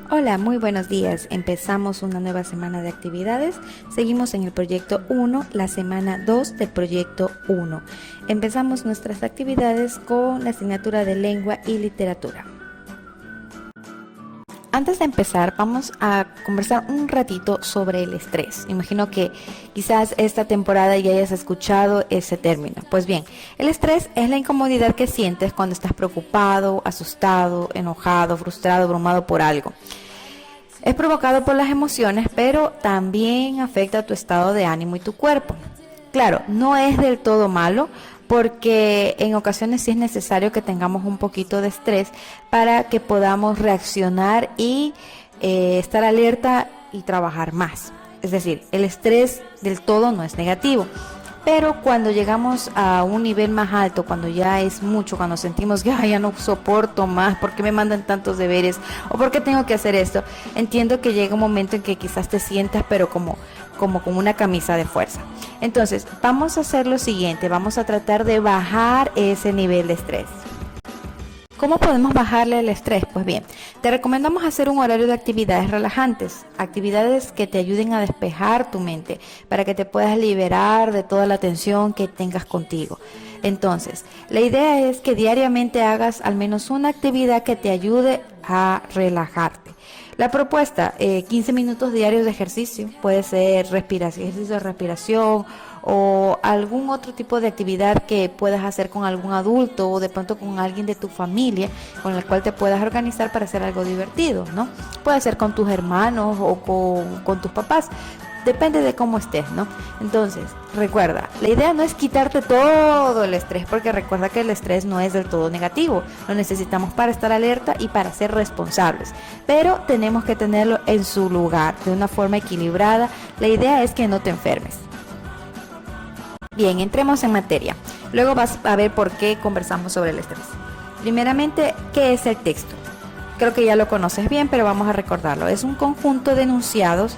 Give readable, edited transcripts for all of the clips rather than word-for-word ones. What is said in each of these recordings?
Hola, muy buenos días. Empezamos una nueva semana de actividades. Seguimos en el proyecto 1, la semana 2 del proyecto 1. Empezamos nuestras actividades con la asignatura de lengua y literatura. Antes de empezar, vamos a conversar un ratito sobre el estrés. Imagino que quizás esta temporada ya hayas escuchado ese término. Pues bien, el estrés es la incomodidad que sientes cuando estás preocupado, asustado, enojado, frustrado, abrumado por algo. Es provocado por las emociones, pero también afecta tu estado de ánimo y tu cuerpo. Claro, no es del todo malo porque en ocasiones sí es necesario que tengamos un poquito de estrés para que podamos reaccionar y estar alerta y trabajar más. Es decir, el estrés del todo no es negativo. Pero cuando llegamos a un nivel más alto, cuando ya es mucho, cuando sentimos que ya no soporto más, ¿por qué me mandan tantos deberes? ¿O por qué tengo que hacer esto? Entiendo que llega un momento en que quizás te sientas, pero como con una camisa de fuerza. Entonces, vamos a hacer lo siguiente, vamos a tratar de bajar ese nivel de estrés. ¿Cómo podemos bajarle el estrés? Pues bien, te recomendamos hacer un horario de actividades relajantes, actividades que te ayuden a despejar tu mente, para que te puedas liberar de toda la tensión que tengas contigo. Entonces, la idea es que diariamente hagas al menos una actividad que te ayude a relajarte. La propuesta, 15 minutos diarios de ejercicio, puede ser ejercicio de respiración o algún otro tipo de actividad que puedas hacer con algún adulto o de pronto con alguien de tu familia con el cual te puedas organizar para hacer algo divertido, ¿no? Puede ser con tus hermanos o con tus papás. Depende de cómo estés, ¿no? Entonces, recuerda, la idea no es quitarte todo el estrés, porque recuerda que el estrés no es del todo negativo. Lo necesitamos para estar alerta y para ser responsables. Pero tenemos que tenerlo en su lugar, de una forma equilibrada. La idea es que no te enfermes. Bien, entremos en materia. Luego vas a ver por qué conversamos sobre el estrés. Primeramente, ¿qué es el texto? Creo que ya lo conoces bien, pero vamos a recordarlo. Es un conjunto de enunciados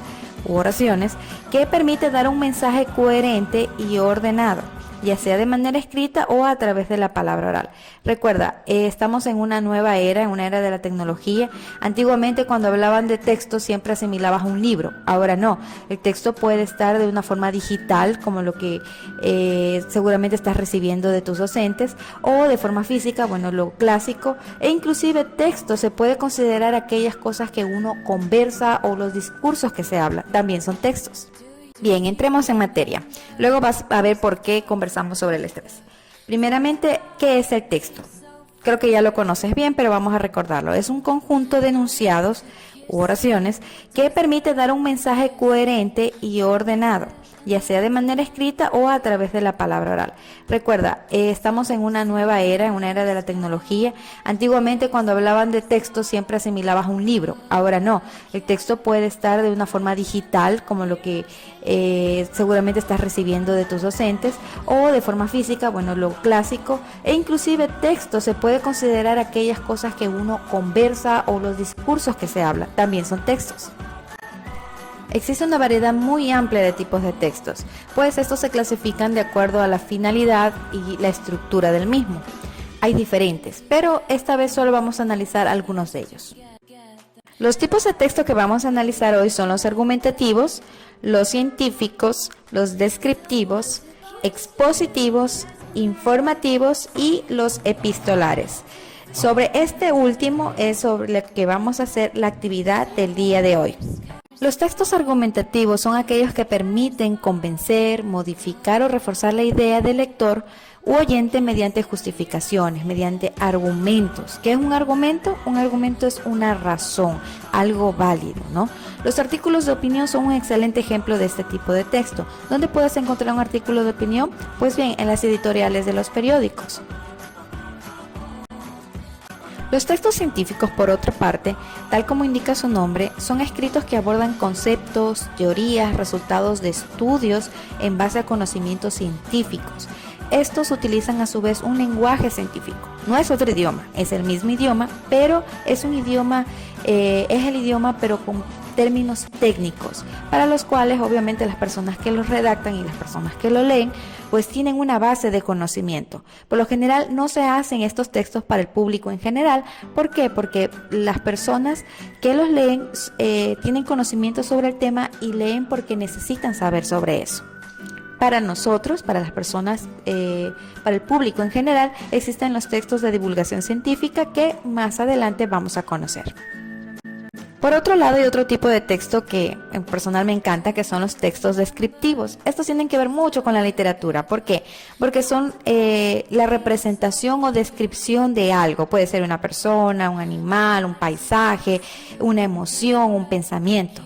u oraciones que permite dar un mensaje coherente y ordenado, ya sea de manera escrita o a través de la palabra oral. Recuerda, estamos en una nueva era, en una era de la tecnología. Antiguamente, cuando hablaban de texto, siempre asimilabas a un libro. Ahora no, el texto puede estar de una forma digital, como lo que seguramente estás recibiendo de tus docentes, o de forma física, bueno, lo clásico, e inclusive texto se puede considerar aquellas cosas que uno conversa o los discursos que se hablan, también son textos. Bien, entremos en materia. Luego vas a ver por qué conversamos sobre el estrés. Primeramente, ¿qué es el texto? Creo que ya lo conoces bien, pero vamos a recordarlo. Es un conjunto de enunciados u oraciones que permite dar un mensaje coherente y ordenado, ya sea de manera escrita o a través de la palabra oral. Recuerda, estamos en una nueva era, en una era de la tecnología. Antiguamente, cuando hablaban de texto, siempre asimilabas a un libro. Ahora no, el texto puede estar de una forma digital, como lo que seguramente estás recibiendo de tus docentes, o de forma física, bueno, lo clásico, e inclusive texto se puede considerar aquellas cosas que uno conversa o los discursos que se hablan, también son textos. Existe una variedad muy amplia de tipos de textos, pues estos se clasifican de acuerdo a la finalidad y la estructura del mismo. Hay diferentes, pero esta vez solo vamos a analizar algunos de ellos. Los tipos de texto que vamos a analizar hoy son los argumentativos, los científicos, los descriptivos, expositivos, informativos y los epistolares. Sobre este último es sobre el que vamos a hacer la actividad del día de hoy. Los textos argumentativos son aquellos que permiten convencer, modificar o reforzar la idea del lector u oyente mediante justificaciones, mediante argumentos. ¿Qué es un argumento? Un argumento es una razón, algo válido, ¿no? Los artículos de opinión son un excelente ejemplo de este tipo de texto. ¿Dónde puedes encontrar un artículo de opinión? Pues bien, en las editoriales de los periódicos. Los textos científicos, por otra parte, tal como indica su nombre, son escritos que abordan conceptos, teorías, resultados de estudios en base a conocimientos científicos. Estos utilizan a su vez un lenguaje científico. No es otro idioma, es el mismo idioma, pero es un idioma, es el idioma pero con términos técnicos, para los cuales obviamente las personas que los redactan y las personas que lo leen pues tienen una base de conocimiento. Por lo general no se hacen estos textos para el público en general. ¿Por qué? Porque las personas que los leen tienen conocimiento sobre el tema y leen porque necesitan saber sobre eso. Para nosotros, para las personas, para el público en general, existen los textos de divulgación científica que más adelante vamos a conocer. Por otro lado, hay otro tipo de texto que en personal me encanta, que son los textos descriptivos. Estos tienen que ver mucho con la literatura. ¿Por qué? Porque son la representación o descripción de algo. Puede ser una persona, un animal, un paisaje, una emoción, un pensamiento.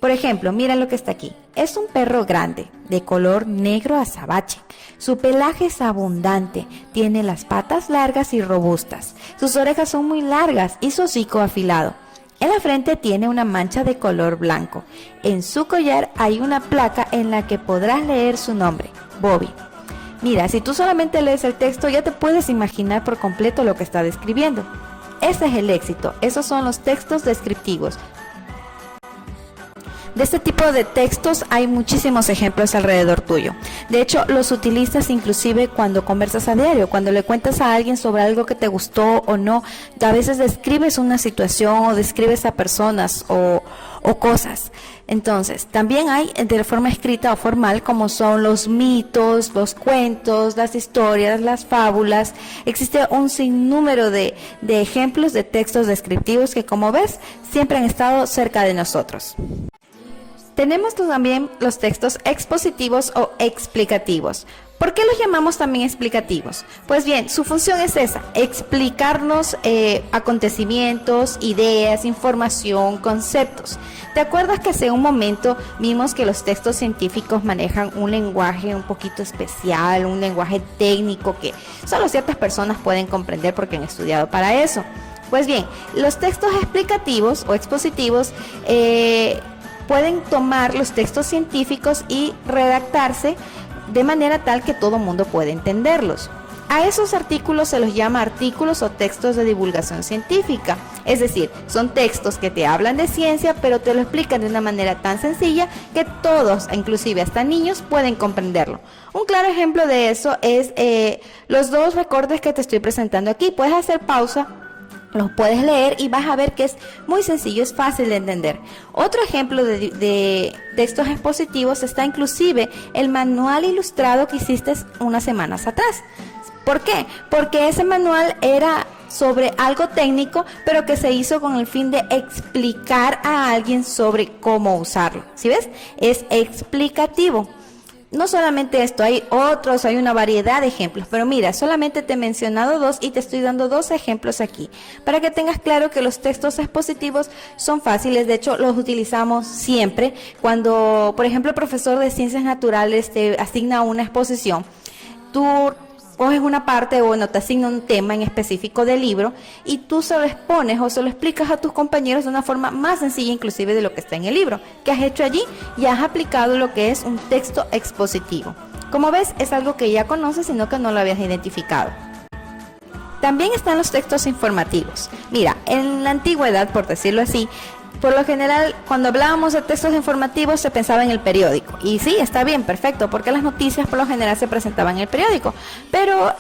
Por ejemplo, mira lo que está aquí. Es un perro grande, de color negro azabache. Su pelaje es abundante, tiene las patas largas y robustas. Sus orejas son muy largas y su hocico afilado. En la frente tiene una mancha de color blanco. En su collar hay una placa en la que podrás leer su nombre, Bobby. Mira, si tú solamente lees el texto ya te puedes imaginar por completo lo que está describiendo. Ese es el éxito, esos son los textos descriptivos. De este tipo de textos hay muchísimos ejemplos alrededor tuyo. De hecho, los utilizas inclusive cuando conversas a diario, cuando le cuentas a alguien sobre algo que te gustó o no. A veces describes una situación o describes a personas o cosas. Entonces, también hay de forma escrita o formal, como son los mitos, los cuentos, las historias, las fábulas. Existe un sinnúmero de ejemplos de textos descriptivos que, como ves, siempre han estado cerca de nosotros. Tenemos también los textos expositivos o explicativos. ¿Por qué los llamamos también explicativos? Pues bien, su función es esa, explicarnos acontecimientos, ideas, información, conceptos. ¿Te acuerdas que hace un momento vimos que los textos científicos manejan un lenguaje un poquito especial, un lenguaje técnico que solo ciertas personas pueden comprender porque han estudiado para eso? Pues bien, los textos explicativos o expositivos pueden tomar los textos científicos y redactarse de manera tal que todo mundo pueda entenderlos. A esos artículos se los llama artículos o textos de divulgación científica, es decir, son textos que te hablan de ciencia, pero te lo explican de una manera tan sencilla que todos, inclusive hasta niños, pueden comprenderlo. Un claro ejemplo de eso es los dos recortes que te estoy presentando aquí. Puedes hacer pausa, los puedes leer y vas a ver que es muy sencillo, es fácil de entender. Otro ejemplo de textos expositivos está inclusive el manual ilustrado que hiciste unas semanas atrás. ¿Por qué? Porque ese manual era sobre algo técnico, pero que se hizo con el fin de explicar a alguien sobre cómo usarlo. ¿Sí ves? Es explicativo. No solamente esto, hay otros, hay una variedad de ejemplos, pero mira, solamente te he mencionado dos y te estoy dando dos ejemplos aquí, para que tengas claro que los textos expositivos son fáciles. De hecho, los utilizamos siempre cuando, por ejemplo, el profesor de ciencias naturales te asigna una exposición. Tú coges una parte o te asigna un tema en específico del libro y tú se lo expones o se lo explicas a tus compañeros de una forma más sencilla inclusive de lo que está en el libro. ¿Qué has hecho allí? Ya has aplicado lo que es un texto expositivo. Como ves, es algo que ya conoces, sino que no lo habías identificado. También están los textos informativos. Mira, en la antigüedad, por decirlo así, por lo general, cuando hablábamos de textos informativos se pensaba en el periódico. Y sí, está bien, perfecto, porque las noticias por lo general se presentaban en el periódico. Pero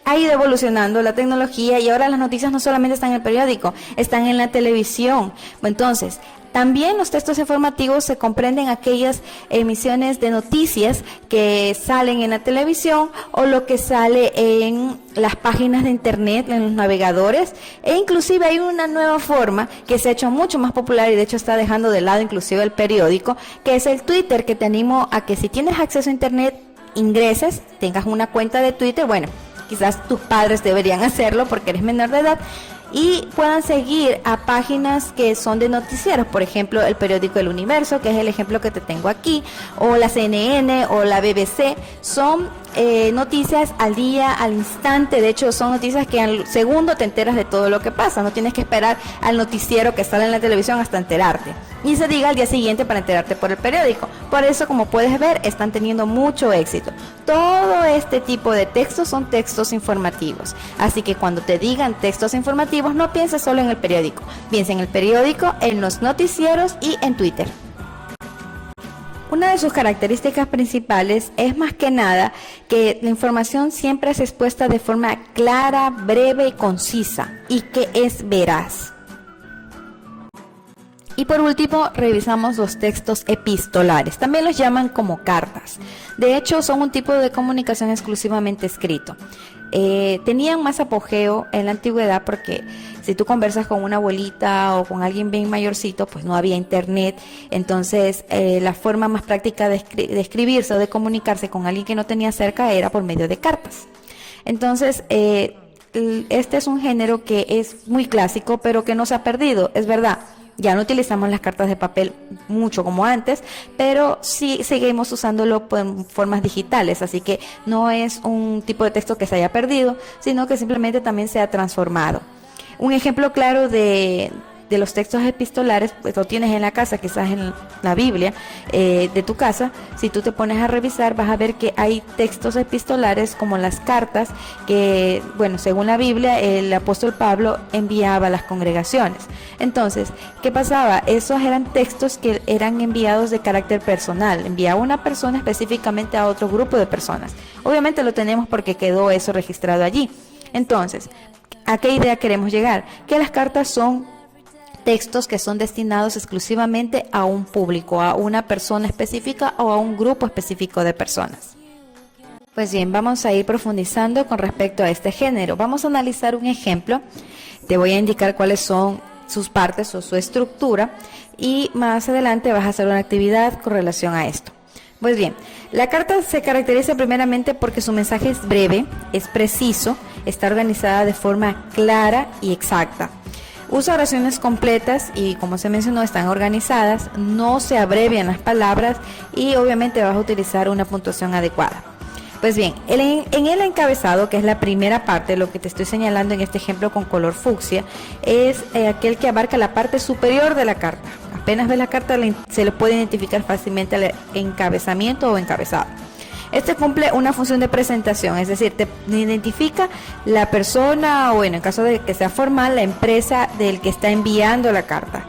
ha ido evolucionando la tecnología y ahora las noticias no solamente están en el periódico, están en la televisión. Entonces, también los textos informativos se comprenden aquellas emisiones de noticias que salen en la televisión o lo que sale en las páginas de internet, en los navegadores, e inclusive hay una nueva forma que se ha hecho mucho más popular y de hecho está dejando de lado inclusive el periódico, que es el Twitter, que te animo a que si tienes acceso a internet ingreses, tengas una cuenta de Twitter. Bueno, quizás tus padres deberían hacerlo porque eres menor de edad, y puedan seguir a páginas que son de noticieros, por ejemplo el periódico El Universo, que es el ejemplo que te tengo aquí, o la CNN o la BBC. Son noticias al día, al instante. De hecho, son noticias que al segundo te enteras de todo lo que pasa. No tienes que esperar al noticiero que sale en la televisión hasta enterarte. Y se diga al día siguiente para enterarte por el periódico. Por eso, como puedes ver, están teniendo mucho éxito. Todo este tipo de textos son textos informativos. Así que cuando te digan textos informativos, no pienses solo en el periódico. Piensa en el periódico, en los noticieros y en Twitter. Una de sus características principales es más que nada que la información siempre es expuesta de forma clara, breve y concisa, y que es veraz. Y por último, revisamos los textos epistolares. También los llaman como cartas. De hecho, son un tipo de comunicación exclusivamente escrito. Tenían más apogeo en la antigüedad porque si tú conversas con una abuelita o con alguien bien mayorcito, pues no había internet. Entonces, la forma más práctica de escribirse o de comunicarse con alguien que no tenía cerca era por medio de cartas. Entonces, este es un género que es muy clásico, pero que no se ha perdido, es verdad. Ya no utilizamos las cartas de papel mucho como antes, pero sí seguimos usándolo en formas digitales, así que no es un tipo de texto que se haya perdido, sino que simplemente también se ha transformado. Un ejemplo claro de los textos epistolares, pues lo tienes en la casa, quizás en la Biblia de tu casa. Si tú te pones a revisar, vas a ver que hay textos epistolares como las cartas que, bueno, según la Biblia, el apóstol Pablo enviaba a las congregaciones. Entonces, ¿qué pasaba? Esos eran textos que eran enviados de carácter personal, enviaba una persona específicamente a otro grupo de personas. Obviamente lo tenemos porque quedó eso registrado allí. Entonces, ¿a qué idea queremos llegar? Que las cartas son textos que son destinados exclusivamente a un público, a una persona específica o a un grupo específico de personas. Pues bien, vamos a ir profundizando con respecto a este género. Vamos a analizar un ejemplo. Te voy a indicar cuáles son sus partes o su estructura y más adelante vas a hacer una actividad con relación a esto. Pues bien, la carta se caracteriza primeramente porque su mensaje es breve, es preciso, está organizada de forma clara y exacta. Usa oraciones completas y, como se mencionó, están organizadas, no se abrevian las palabras y obviamente vas a utilizar una puntuación adecuada. Pues bien, en el encabezado, que es la primera parte, lo que te estoy señalando en este ejemplo con color fucsia, es aquel que abarca la parte superior de la carta. Apenas ves la carta, se le puede identificar fácilmente el encabezamiento o encabezado. Este cumple una función de presentación, es decir, te identifica la persona o, bueno, en caso de que sea formal, la empresa del que está enviando la carta.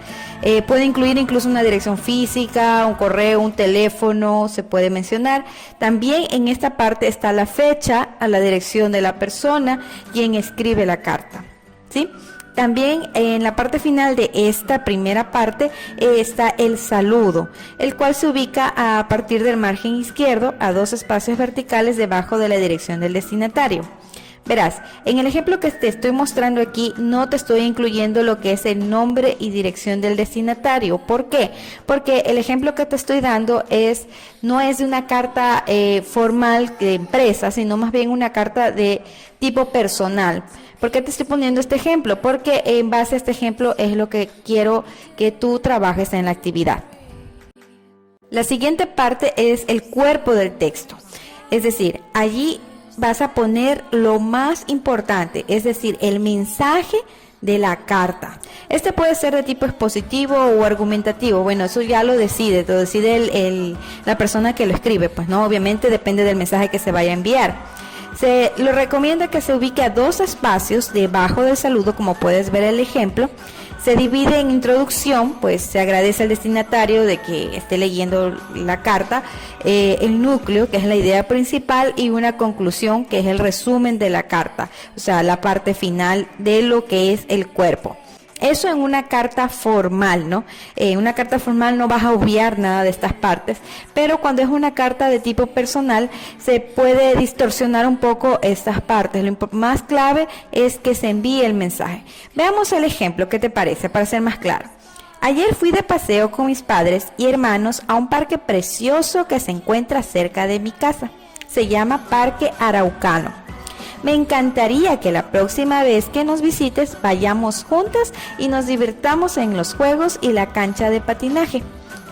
Puede incluir incluso una dirección física, un correo, un teléfono, se puede mencionar. También en esta parte está la fecha, a la dirección de la persona quien escribe la carta, ¿sí? También en la parte final de esta primera parte está el saludo, el cual se ubica a partir del margen izquierdo a 2 espacios verticales debajo de la dirección del destinatario. Verás, en el ejemplo que te estoy mostrando aquí no te estoy incluyendo lo que es el nombre y dirección del destinatario. ¿Por qué? Porque el ejemplo que te estoy dando no es de una carta formal de empresa, sino más bien una carta de tipo personal. ¿Por qué te estoy poniendo este ejemplo? Porque en base a este ejemplo es lo que quiero que tú trabajes en la actividad. La siguiente parte es el cuerpo del texto. Es decir, allí vas a poner lo más importante, es decir, el mensaje de la carta. Este puede ser de tipo expositivo o argumentativo. Bueno, eso ya lo decide la persona que lo escribe. Pues no, obviamente depende del mensaje que se vaya a enviar. Se lo recomienda que se ubique a 2 espacios debajo del saludo, como puedes ver el ejemplo. Se divide en introducción, pues se agradece al destinatario de que esté leyendo la carta, el núcleo, que es la idea principal, y una conclusión, que es el resumen de la carta, o sea, la parte final de lo que es el cuerpo. Eso en una carta formal, ¿no? En una carta formal no vas a obviar nada de estas partes, pero cuando es una carta de tipo personal se puede distorsionar un poco estas partes. Lo más clave es que se envíe el mensaje. Veamos el ejemplo, ¿qué te parece? Para ser más claro. Ayer fui de paseo con mis padres y hermanos a un parque precioso que se encuentra cerca de mi casa. Se llama Parque Araucano. Me encantaría que la próxima vez que nos visites vayamos juntas y nos divirtamos en los juegos y la cancha de patinaje.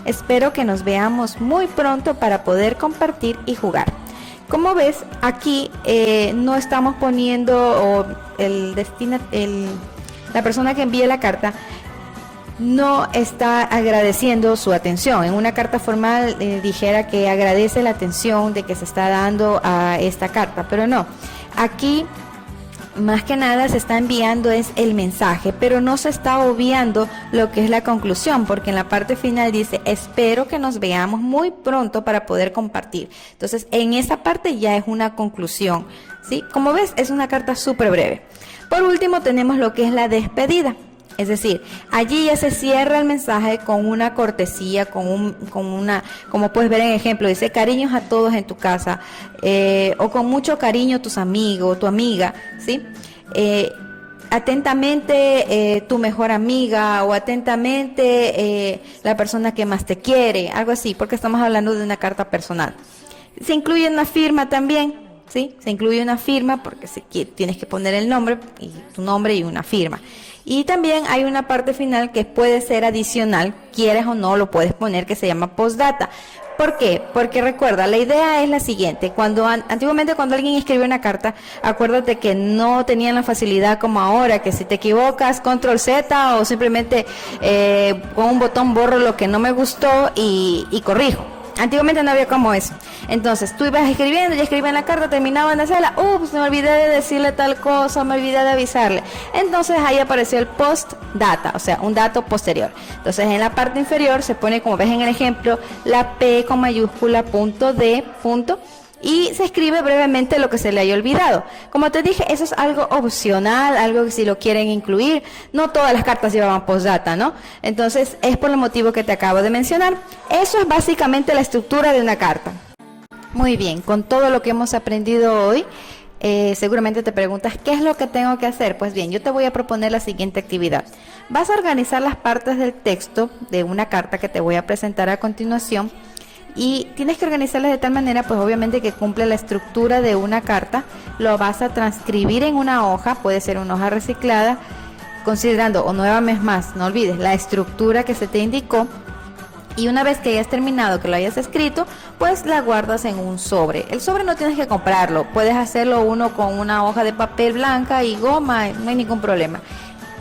Espero que nos veamos muy pronto para poder compartir y jugar. Como ves, aquí no estamos poniendo, o la persona que envía la carta no está agradeciendo su atención. En una carta formal dijera que agradece la atención de que se está dando a esta carta, pero no. Aquí más que nada se está enviando es el mensaje, pero no se está obviando lo que es la conclusión, porque en la parte final dice: espero que nos veamos muy pronto para poder compartir. Entonces, en esa parte ya es una conclusión, ¿sí? Como ves, es una carta súper breve. Por último, tenemos lo que es la despedida. Es decir, allí ya se cierra el mensaje con una cortesía, con una, como puedes ver en el ejemplo, dice: cariños a todos en tu casa, o con mucho cariño tus amigos, tu amiga, ¿sí? Atentamente tu mejor amiga, o atentamente la persona que más te quiere, algo así, porque estamos hablando de una carta personal. Se incluye una firma también, ¿sí? Se incluye una firma porque tienes que poner el nombre, y tu nombre y una firma. Y también hay una parte final que puede ser adicional, quieres o no, lo puedes poner, que se llama postdata. ¿Por qué? Porque recuerda, la idea es la siguiente: antiguamente cuando alguien escribe una carta, acuérdate que no tenían la facilidad como ahora, que si te equivocas, control Z, o simplemente con un botón borro lo que no me gustó y corrijo. Antiguamente no había como eso. Entonces tú ibas escribiendo, ya escribían la carta, terminaban de hacerla, pues me olvidé de decirle tal cosa, me olvidé de avisarle. Entonces ahí apareció el postdata, o sea, un dato posterior. Entonces en la parte inferior se pone, como ves en el ejemplo, la P con mayúscula, punto D, punto, y se escribe brevemente lo que se le haya olvidado. Como te dije, eso es algo opcional, algo que si lo quieren incluir. No todas las cartas llevaban postdata, ¿no? Entonces es por el motivo que te acabo de mencionar. Eso es básicamente la estructura de una carta. Muy bien, con todo lo que hemos aprendido hoy, seguramente te preguntas: ¿qué es lo que tengo que hacer? Pues bien, yo te voy a proponer la siguiente actividad. Vas a organizar las partes del texto de una carta que te voy a presentar a continuación, y tienes que organizarlas de tal manera, pues obviamente, que cumple la estructura de una carta. Lo vas a transcribir en una hoja, puede ser una hoja reciclada, considerando, o nuevamente más, no olvides, la estructura que se te indicó. Y una vez que hayas terminado, que lo hayas escrito, pues la guardas en un sobre. El sobre no tienes que comprarlo, puedes hacerlo uno con una hoja de papel blanca y goma, no hay ningún problema.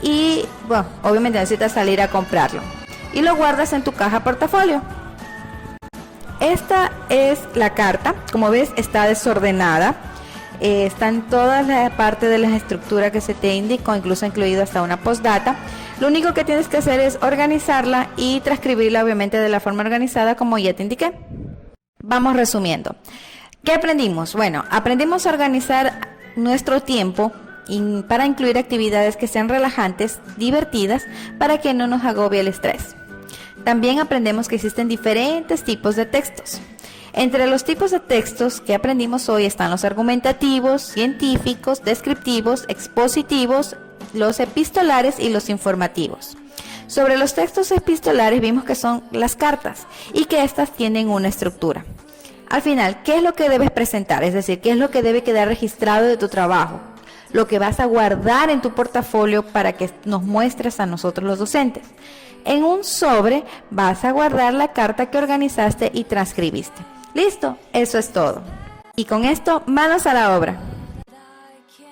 Y bueno, obviamente necesitas salir a comprarlo. Y lo guardas en tu caja portafolio. Esta es la carta, como ves está desordenada, están todas las partes de la estructura que se te indicó, incluso incluido hasta una postdata. Lo único que tienes que hacer es organizarla y transcribirla, obviamente, de la forma organizada como ya te indiqué. Vamos resumiendo. ¿Qué aprendimos? Bueno, aprendimos a organizar nuestro tiempo para incluir actividades que sean relajantes, divertidas, para que no nos agobie el estrés. También aprendemos que existen diferentes tipos de textos. Entre los tipos de textos que aprendimos hoy están los argumentativos, científicos, descriptivos, expositivos, los epistolares y los informativos. Sobre los textos epistolares vimos que son las cartas y que estas tienen una estructura. Al final, ¿qué es lo que debes presentar? Es decir, ¿qué es lo que debe quedar registrado de tu trabajo? Lo que vas a guardar en tu portafolio para que nos muestres a nosotros los docentes. En un sobre vas a guardar la carta que organizaste y transcribiste. Listo, eso es todo. Y con esto, manos a la obra.